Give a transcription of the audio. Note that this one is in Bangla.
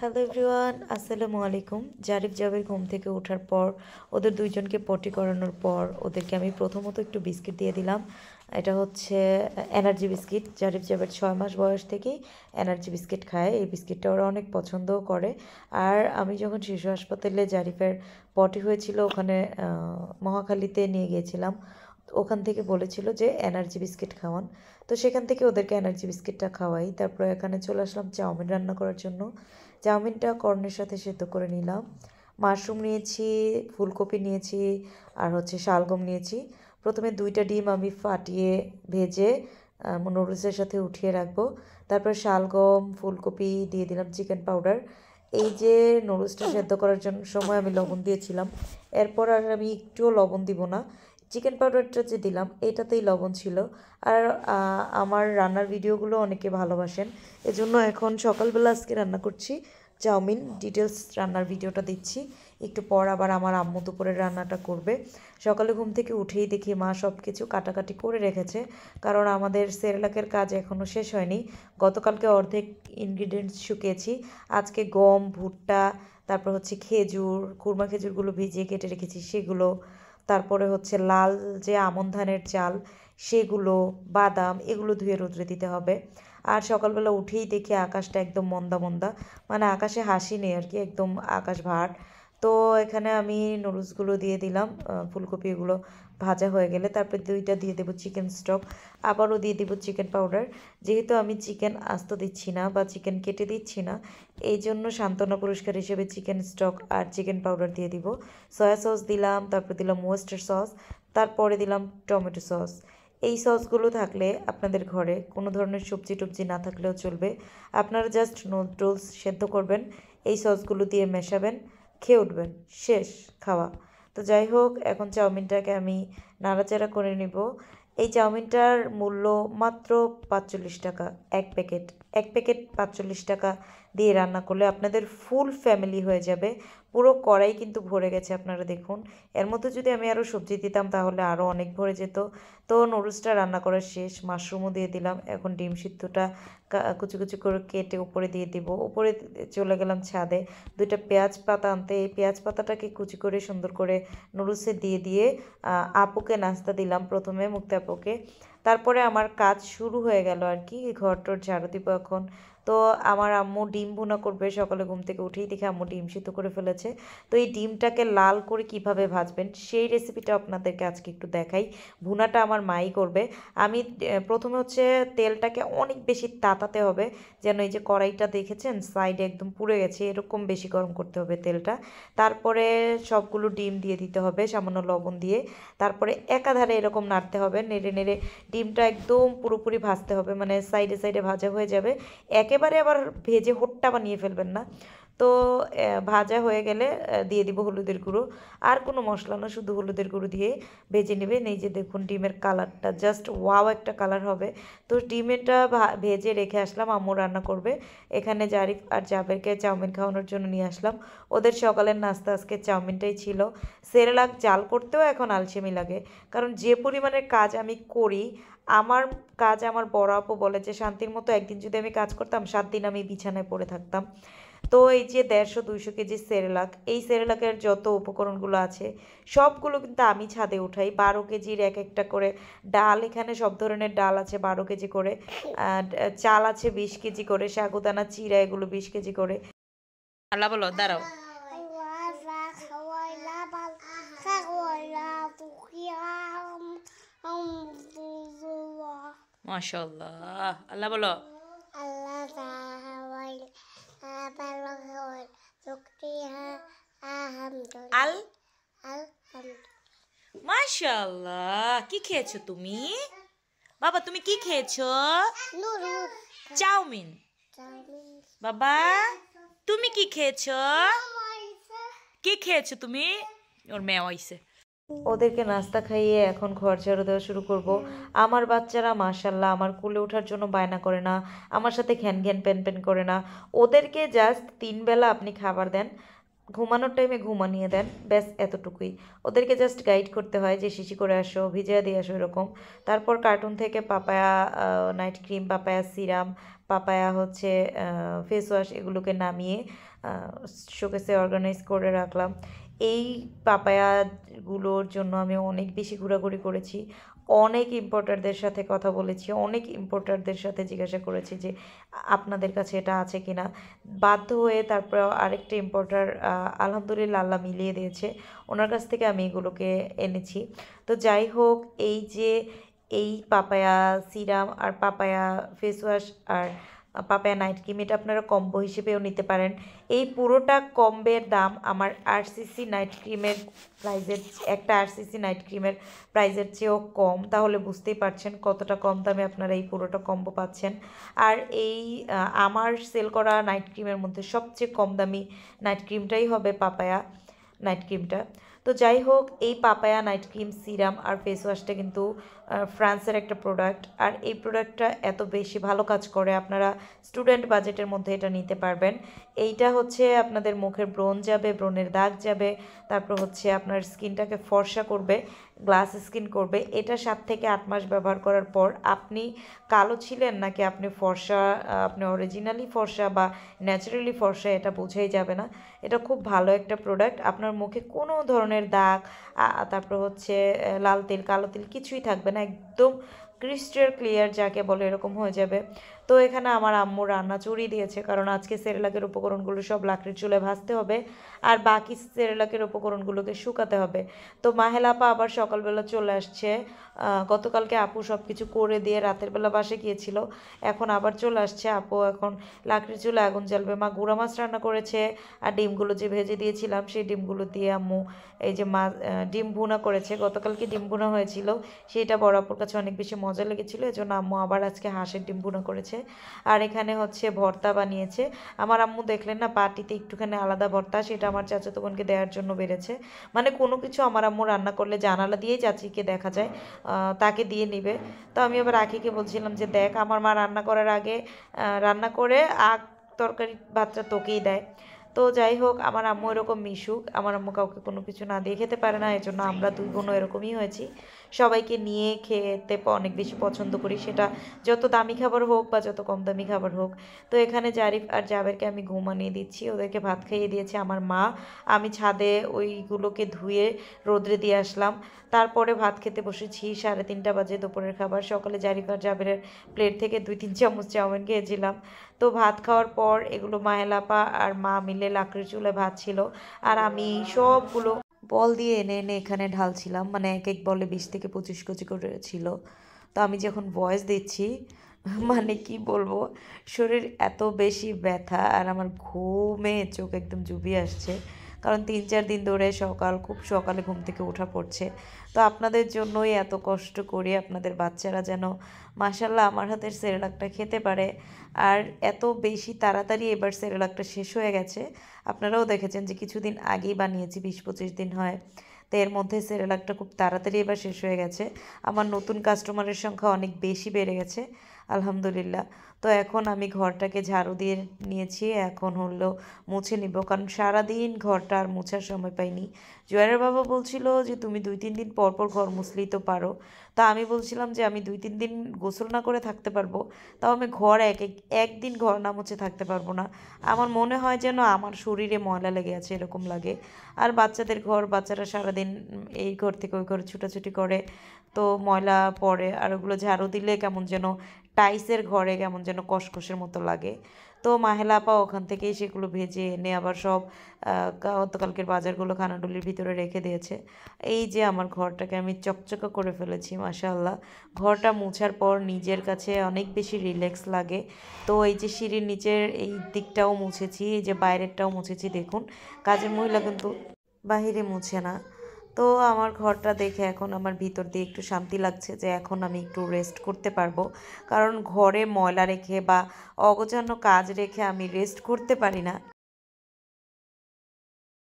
হ্যালো এভরিওয়ান, আসসালামু আলাইকুম। জারিফ জাবের ঘুম থেকে ওঠার পর ওদের দুইজনকে পটি করানোর পর ওদেরকে আমি প্রথমত একটু বিস্কিট দিয়ে দিলাম। এটা হচ্ছে এনার্জি বিস্কিট। জারিফ জাবের 6 মাস বয়স থেকেই এনার্জি বিস্কিট খায়। এই বিস্কিটটা ওরা অনেক পছন্দও করে। আর আমি যখন শিশু হাসপাতালে জারিফের পটি হয়েছিল ওখানে মহাখালীতে নিয়ে গিয়েছিলাম। ওখান থেকে বলেছিল যে এনার্জি বিস্কিট খাওয়ান, তো সেখান থেকে ওদেরকে এনার্জি বিস্কিটটা খাওয়াই। তারপরে এখানে চলে আসলাম চাউমিন রান্না করার জন্য। চাউমিনটা কর্নের সাথে সেদ্ধ করে নিলাম। মাশরুম নিয়েছি, ফুলকপি নিয়েছি, আর হচ্ছে শালগম নিয়েছি। প্রথমে 2টা ডিম আমি ফাটিয়ে ভেজে নুডলসের সাথে উঠিয়ে রাখবো। তারপর শালগম, ফুলকপি দিয়ে দিলাম, চিকেন পাউডার। এই যে নুডলসটা সেদ্ধ করার জন্য সময় আমি লবণ দিয়েছিলাম, এরপর আর আমি একটুও লবণ দিব না। চিকেন পাউডারটা যে দিলাম এটাতেই লবণ ছিল। আর আমার রান্নার ভিডিওগুলো অনেকে ভালোবাসেন, এজন্য এখন সকালবেলা আজকে রান্না করছি চাউমিন। ডিটেলস রান্নার ভিডিওটা দিচ্ছি একটু পর। আবার আমার আম্মু দুপুরের রান্নাটা করবে। সকালে ঘুম থেকে উঠেই দেখি মা সব কিছু কাটাকাটি করে রেখেছে, কারণ আমাদের সেরেলাকের কাজ এখনও শেষ হয়নি। গতকালকে অর্ধেক ইনগ্রিডিয়েন্টস শুকিয়েছি, আজকে গম, ভুট্টা, তারপর হচ্ছে খেজুর, খুরমা খেজুরগুলো ভিজিয়ে কেটে রেখেছি সেগুলো, তারপরে হচ্ছে লাল যে আমন ধানের চাল সেগুলো, বাদাম, এগুলো ধুয়ে রোদ্রে দিতে হবে। আর সকালবেলা উঠেই দেখি আকাশটা একদম মন্দা মন্দা, মানে আকাশে হাসি নেই আর কি, একদম আকাশ ভাট। তো এখানে আমি নুডলসগুলো দিয়ে দিলাম, ফুলকপি এগুলো ভাজা হয়ে গেলে তারপরে 2টা দিয়ে দেবো চিকেন স্টক, আবারও দিয়ে দেবো চিকেন পাউডার। যেহেতু আমি চিকেন আস্ত দিচ্ছি না বা চিকেন কেটে দিচ্ছি না, এই জন্য সান্ত্বনা পুরস্কার হিসেবে চিকেন স্টক আর চিকেন পাউডার দিয়ে দিব। সয়া সস দিলাম, তারপর দিলাম ওয়েস্টার সস, তারপরে দিলাম টমেটো সস। এই সসগুলো থাকলে আপনাদের ঘরে কোনো ধরনের সবজি টবজি না থাকলেও চলবে, আপনারা জাস্ট নুডলস সেদ্ধ করবেন, এই সসগুলো দিয়ে মেশাবেন, খেয়ে উঠবেন, শেষ খাওয়া। তো যাই হোক, এখন চাউমিনটাকে আমি নাড়াচাড়া করে নিব। এই চাউমিনটার মূল্য মাত্র 45 টাকা, এক প্যাকেট 45 টাকা দিয়ে রান্না করলে আপনাদের ফুল ফ্যামিলি হয়ে যাবে। পুরো কড়াই কিন্তু ভরে গেছে, আপনারা দেখুন। এর মধ্যে যদি আমি আরও সবজি দিতাম তাহলে আরও অনেক ভরে যেত। তো নুডলসটা রান্না করা শেষ, মাশরুমও দিয়ে দিলাম। এখন ডিম সিদ্ধটা কুচি কুচি করে কেটে উপরে দিয়ে দিব। উপরে চলে গেলাম ছাদে 2টা পেঁয়াজ পাতা আনতে। এই পেঁয়াজ পাতাটাকে কুচি করে সুন্দর করে নুডলসে দিয়ে দিয়ে আপুকে নাস্তা দিলাম প্রথমে, মুক্তা আপুকে। তারপরে আমার কাজ শুরু হয়ে গেল আর কি, ঘর টর ঝাড়ু দিব এখন। তো আমার আম্মু ডিম ভুনা করবে, সকালে ঘুম থেকে উঠেই দেখে আম্মু ডিম সিদ্ধ করে ফেলেছে। তো এই ডিমটাকে লাল করে কিভাবে ভাজবেন সেই রেসিপিটা আপনাদেরকে আজকে একটু দেখাই। ভুনাটা আমার মাই করবে। আমি প্রথমে হচ্ছে তেলটাকে অনেক বেশি তাতাতে হবে, যেন এই যে কড়াইটা দেখেছেন সাইডে একদম পুড়ে গেছে, এরকম বেশি গরম করতে হবে তেলটা। তারপরে সবগুলো ডিম দিয়ে দিতে হবে সামান্য লবণ দিয়ে। তারপরে একাধারে এরকম নাড়তে হবে, নেড়ে নেড়ে ডিমটা একদম পুরোপুরি ভাজতে হবে, মানে সাইডে সাইডে ভাজা হয়ে যাবে। একেবারে আবার ভেজে হোট্টা বানিয়ে ফেলবেন না। তো ভাজা হয়ে গেলে দিয়ে দিব হলুদের গুঁড়ো, আর কোনো মশলা না, শুধু হলুদের গুঁড়ো দিয়ে ভেজে নেবেন। এই যে দেখুন ডিমের কালারটা জাস্ট ওয়াও একটা কালার হবে। তো ডিমেরটা ভেজে রেখে আসলাম, আম্মু রান্না করবে। এখানে জারিফ আর জাবেরকে চাউমিন খাওয়ানোর জন্য নিয়ে আসলাম। ওদের সকালের নাস্তা আজকে চাউমিনটাই ছিল। সেরেলাক জাল করতেও এখন আলসেমি লাগে, কারণ যে পরিমাণের কাজ আমি করি, আমার কাজ আমার বড় আপু বলে যে শান্তির মতো একদিন যদি আমি কাজ করতাম 7 দিন আমি বিছানায় পড়ে থাকতাম। তো এই যে 150-200 কেজি সেরেলাক, এই সেরেলাকের যত উপকরণগুলো আছে সবগুলো কিন্তু আমি ছাদে উঠাই। 12 কেজির এক একটা করে ডাল, এখানে সব ধরনের ডাল আছে 12 কেজি করে, চাল আছে 20 কেজি করে, সাগুদানা চিরা এগুলো 20 কেজি করে। আল্লাহ বলো, দাঁড়াও। মাশাআল্লাহ, আল্লাহ বলো। আল মাশাআল্লাহ, কি খেয়েছো তুমি বাবা? তুমি কি খেয়েছো? চাউমিন। বাবা তুমি কি খেয়েছো? কি খেয়েছো তুমি? ওর মেয়ে হইছে। ওদেরকে নাস্তা খাইয়ে এখন ঘর ঝাড়ু দেওয়া শুরু করব। আমার বাচ্চারা মাশাল্লাহ আমার কোলে ওঠার জন্য বায়না করে না, আমার সাথে ঘ্যান ঘ্যান প্যান প্যান করে না। ওদেরকে জাস্ট 3 বেলা আপনি খাবার দেন, ঘুমানোর টাইমে ঘুমানিয়ে দেন, ব্যাস এতটুকুই। ওদেরকে জাস্ট গাইড করতে হয় যে শিশি করে আসো, ভিজিয়ে দিয়ে আসো, এরকম। তারপর কার্টুন থেকে papaya night cream, papaya serum, papaya হচ্ছে ফেস ওয়াশ, এগুলোকে নামিয়ে শোকেসে অর্গানাইজ করে রাখলাম। এই পাপায়াগুলোর জন্য আমি অনেক বেশি ঘোরাঘুরি করেছি, অনেক ইম্পোর্টারদের সাথে কথা বলেছি, অনেক ইম্পোর্টারদের সাথে জিজ্ঞাসা করেছি যে আপনাদের কাছে এটা আছে কিনা। বাধ্য হয়ে তারপর আরেকটা ইম্পোর্টার আলহামদুলিল্লাহ আল্লাহ মিলিয়ে দিয়েছে, ওনার কাছ থেকে আমি এগুলোকে এনেছি। তো যাই হোক, এই যে এই পাপায়া সিরাম আর পাপায়া ফেস ওয়াশ আর পাপায়া নাইট ক্রিম, এটা আপনারা কম্বো হিসেবেও নিতে পারেন। এই পুরোটা কম্বের দাম আমার আরসিসি নাইট ক্রিমের প্রাইজের, একটা আরসিসি নাইট ক্রিমের প্রাইজের চেয়েও কম। তাহলে বুঝতেই পারছেন কতটা কম দামে আপনারা এই পুরোটা কম্বো পাচ্ছেন। আর এই আমার সেল করা নাইট ক্রিমের মধ্যে সবচেয়ে কম দামি নাইট ক্রিমটাই হবে পাপায়া নাইট ক্রিমটা। তো যাই হোক, এই পাপায়া নাইট ক্রিম, সিরাম আর ফেস ওয়াশটা কিন্তু ফ্রান্সের একটা প্রোডাক্ট। আর এই প্রোডাক্টটা এত বেশি ভালো কাজ করে, আপনারা স্টুডেন্ট বাজেটের মধ্যে এটা নিতে পারবেন। এইটা হচ্ছে আপনাদের মুখের ব্রণ যাবে, ব্রণের দাগ যাবে, তারপর হচ্ছে আপনার স্কিনটাকে ফর্সা করবে, গ্লাস স্কিন করবে। এটা 7 থেকে 8 মাস ব্যবহার করার পর আপনি কালো ছিলেন নাকি আপনি ফর্সা, আপনি অরিজিনালি ফর্সা বা ন্যাচারালি ফর্সা, এটা বোঝাই যাবে না। এটা খুব ভালো একটা প্রোডাক্ট। আপনার মুখে কোনো ধরনের দাগ, তারপর হচ্ছে লাল তিল, কালো তিল কিছুই থাকবে না, একদম ক্রিস্টাল ক্লিয়ার যাকে বলে এরকম হয়ে যাবে। তো এখানে আমার আম্মু রান্না চড়িয়ে দিয়েছে, কারণ আজকে সেরেলাকের উপকরণগুলো সব লাকড়ির চুলায় ভাজতে হবে, আর বাকি সেরেলাকের উপকরণগুলোকে শুকাতে হবে। তো মাহেলা আপা আবার সকালবেলা চলে আসছে। গতকালকে আপু সব কিছু করে দিয়ে রাতের বেলা বাসে গিয়েছিল, এখন আবার চলে আসছে। আপু এখন লাকড়ির চুলায় আগুন জ্বালবে। মা গুঁড়া মাছ রান্না করেছে, আর ডিমগুলো যে ভেজে দিয়েছিলাম সেই ডিমগুলো দিয়ে আম্মু এই যে ডিম ভুনা করেছে। গতকালকে ডিম ভুনা হয়েছিল, সেটা বড় আপুর কাছে অনেক বেশি মজা লেগেছিলো, এজন্য আম্মু আবার আজকে হাঁসের ডিম ভুনা করেছে। আর এখানে হচ্ছে ভর্তা বানিয়েছে আমার আম্মু, দেখলেন না পাটিতে একটুখানি আলাদা ভর্তা, সেটা আমার চাচাতো বোনকে দেওয়ার জন্য বেড়েছে। মানে কোনো কিছু আমার আম্মু রান্না করলে জানালা দিয়েই চাচিকে দেখা যায়, তাকে দিয়ে নিবে। তো আমি আবার আখিকে বলছিলাম যে দেখ, আমার মা রান্না করার আগে রান্না করে তরকারি ভাতটা তোকেই দেয়। তো যাই হোক, আমার আম্মু এরকম মিশুক, আমার আম্মু কাউকে কোনো কিছু না দিয়ে খেতে পারে না, এজন্য আমরা দুই বোনও এরকমই হয়েছি, সবাইকে নিয়ে খেতে অনেক বেশি পছন্দ করি, সেটা যত দামি খাবার হোক বা যত কম দামি খাবার হোক। তো এখানে জারিফ আর জাবেরকে আমি ঘুমানিয়ে দিচ্ছি, ওদেরকে ভাত খাইয়ে দিয়েছে আমার মা। আমি ছাদে ওইগুলোকে ধুয়ে রোদ্রে দিয়ে আসলাম, তারপরে ভাত খেতে বসেছি। 3:30 বাজে দুপুরের খাবার। সকালে জারিফ আর জাবেরের প্লেট থেকে 2-3 চামচ চাউমিন খেয়েছিলাম। তো ভাত খাওয়ার পর এগুলো মাহেলাপা আর মা মিলে লাকড়ির চুলায় ভাত ছিল, আর আমি সবগুলো বল দিয়ে এনে এনে এখানে ঢালছিলাম, মানে এক এক বলে 20 থেকে 25 কেজি করে ছিল। তো আমি যখন ভয়েস দিচ্ছি, মানে কি বলবো, শরীর এত বেশি ব্যথা আর আমার ঘুমে চোখ একদম জুবিয়ে আসছে, কারণ 3-4 দিন ধরে খুব সকালে ঘুম থেকে ওঠা পড়ছে। তো আপনাদের জন্যই এত কষ্ট করি, আপনাদের বাচ্চারা যেন মাশাল্লাহ আমার হাতের সেরেলাকটা খেতে পারে। আর এত বেশি তাড়াতাড়ি এবার সেরেলাকটা শেষ হয়ে গেছে, আপনারাও দেখেছেন যে কিছুদিন আগেই বানিয়েছি, 20-25 দিন হয়। তো এর মধ্যে সেরেলাকটা খুব তাড়াতাড়ি এবার শেষ হয়ে গেছে। আমার নতুন কাস্টমারের সংখ্যা অনেক বেশি বেড়ে গেছে আলহামদুলিল্লাহ। তো এখন আমি ঘরটাকে ঝাড়ু দিয়ে নিয়েছি, এখন হলো মুছে নিব, কারণ সারাদিন ঘরটা আর মুছার সময় পাইনি। জয়ের বাবা বলছিল যে তুমি 2-3 দিন পর পর ঘর মুছলেই তো পারো। তা আমি বলছিলাম যে আমি 2-3 দিন গোসল না করে থাকতে পারবো, তাও আমি ঘর একদিন ঘর না মুছে থাকতে পারবো না। আমার মনে হয় যেন আমার শরীরে ময়লা লেগে আছে এরকম লাগে। আর বাচ্চাদের ঘর, বাচ্চারা সারাদিন এই ঘর থেকে ওই ঘরে ছুটাছুটি করে, তো ময়লা পড়ে, আর ওগুলো ঝাড়ু দিলে কেমন যেন টাইসের ঘরে কেমন যেন কসকসের মতো লাগে। তো মাহেলা আপা ওখান থেকেই সেগুলো ভেজে এনে আবার সব গতকালকের বাজারগুলো খানাডুলির ভিতরে রেখে দিয়েছে। এই যে আমার ঘরটাকে আমি চকচকা করে ফেলেছি মাশাআল্লাহ। ঘরটা মুছার পর নিজের কাছে অনেক বেশি রিল্যাক্স লাগে। তো এই যে সিঁড়ির নিচের এই দিকটাও মুছেছি, এই যে বাইরেরটাও মুছেছি, দেখুন কাজের মহিলা কিন্তু বাহিরে মুছে না। তো আমার ঘরটা দেখে এখন আমার ভিতর দিয়ে একটু শান্তি লাগছে যে এখন আমি একটু রেস্ট করতে পারবো, কারণ ঘরে ময়লা রেখে বা অগোছালো কাজ রেখে আমি রেস্ট করতে পারি না,